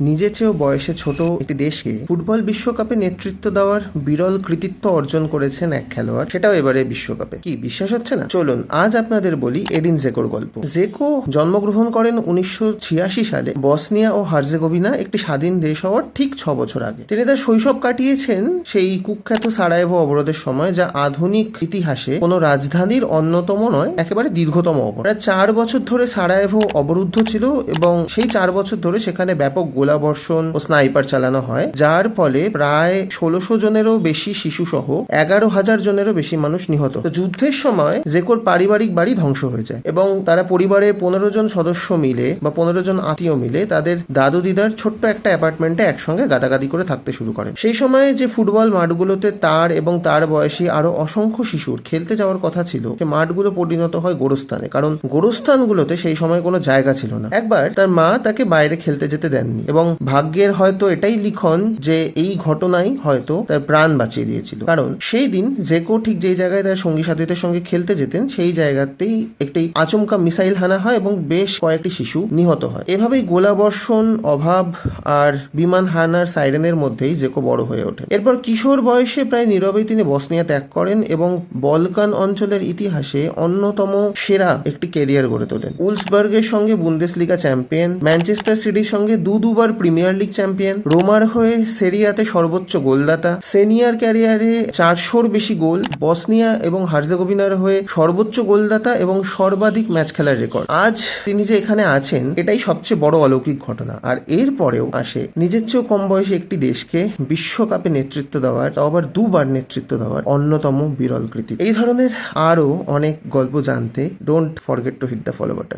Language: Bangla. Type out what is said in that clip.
নিজের চেয়েও বয়সে ছোট একটি দেশকে ফুটবল বিশ্বকাপে নেতৃত্ব দেওয়ার বিরল কৃতিত্ব অর্জন করেছেন এক খেলোয়াড়, সেটাও এবারে বিশ্বকাপে। কি বিশ্বাস হচ্ছে না? চলুন আজ আপনাদের বলি এডিন জেকোর গল্প। জেকো জন্মগ্রহণ করেন 1986 সালে বসনিয়া ও হার্জেগোভিনা একটি স্বাধীন দেশ হওয়ার ঠিক 6 বছর আগে। তিনি তার শৈশব কাটিয়েছেন সেই কুখ্যাত সারায়েভো অবরোধের সময়, যা আধুনিক ইতিহাসে কোনো রাজধানীর অন্যতম নয়, একেবারে দীর্ঘতম অবরোধ। প্রায় 4 বছর ধরে সারায়েভো অবরুদ্ধ ছিল এবং সেই 4 বছর ধরে সেখানে ব্যাপক গোলাবর্ষণ ও স্নাইপার চালানো হয়, যার ফলে প্রায় 1600 জনেরও বেশি শিশু সহ 11,000 জনেরও বেশি মানুষ নিহত। তো যুদ্ধের সময় জেকোর পারিবারিক বাড়ি ধ্বংস হয়ে যায় এবং তারা পরিবারে 15 জন সদস্য মিলে বা 15 জন আত্মীয় মিলে তাদের দাদু দিদার ছোট্ট একটা অ্যাপার্টমেন্টে একসঙ্গে গাদাগাদি করে থাকতে শুরু করেন। সেই সময়ে যে ফুটবল মাঠগুলোতে তার এবং তার বয়সী আরো অসংখ্য শিশুর খেলতে যাওয়ার কথা ছিল, সে মাঠগুলো পরিণত হয় গোরস্থানে, কারণ গোরস্থানগুলোতে সেই সময় কোনো জায়গা ছিল না। একবার তার মা তাকে বাইরে খেলতে যেতে দেননি এবং ভাগ্যের হয়তো এটাই লিখন যে এই ঘটনাই হয়তো তার প্রাণ বাঁচিয়ে দিয়েছিল, কারণ সেই দিন জেকো ঠিক যেই জায়গায় তার সঙ্গী সাথীদের সঙ্গে খেলতে যেতেন সেই জায়গাতেই একটি আচমকা মিসাইল হানা হয় এবং বেশ কয়েকটি শিশু নিহত হয়। এভাবেই গোলাবর্ষণ, অভাব আর বিমান হানার সাইরেনের মধ্যেই জেকো বড় হয়ে ওঠে। এরপর কিশোর বয়সে প্রায় নীরবেই তিনি বসনিয়া ত্যাগ করেন এবং বলকান অঞ্চলের ইতিহাসে অন্যতম সেরা একটি ক্যারিয়ার গড়ে তোলেন। উলসবার্গের সঙ্গে বুন্দেসলিগা চ্যাম্পিয়ন, ম্যানচেস্টার সিটির সঙ্গে দুবার প্রিমিয়ার লিগ চ্যাম্পিয়ন, রোমার হয়ে সেরিয়াতে সর্বোচ্চ গোলদাতা, সিনিয়র ক্যারিয়ারে 400-র বেশি গোল, বসনিয়া এবং হার্জেগোভিনার হয়ে সর্বোচ্চ গোলদাতা এবং সর্বাধিক ম্যাচ খেলার রেকর্ড। আজ তিনি যে এখানে আছেন এটাই সবচেয়ে বড় অলৌকিক ঘটনা। আর এর পরেও আসে নিজের চেয়েও কম বয়সে একটি দেশকে বিশ্বকাপে নেতৃত্ব দেওয়ার, তাও আবার 2বার নেতৃত্ব দেওয়ার অন্যতম বিরল কৃতিত্ব। এই ধরনের আরো অনেক গল্প জানতে don't forget to hit the follow button.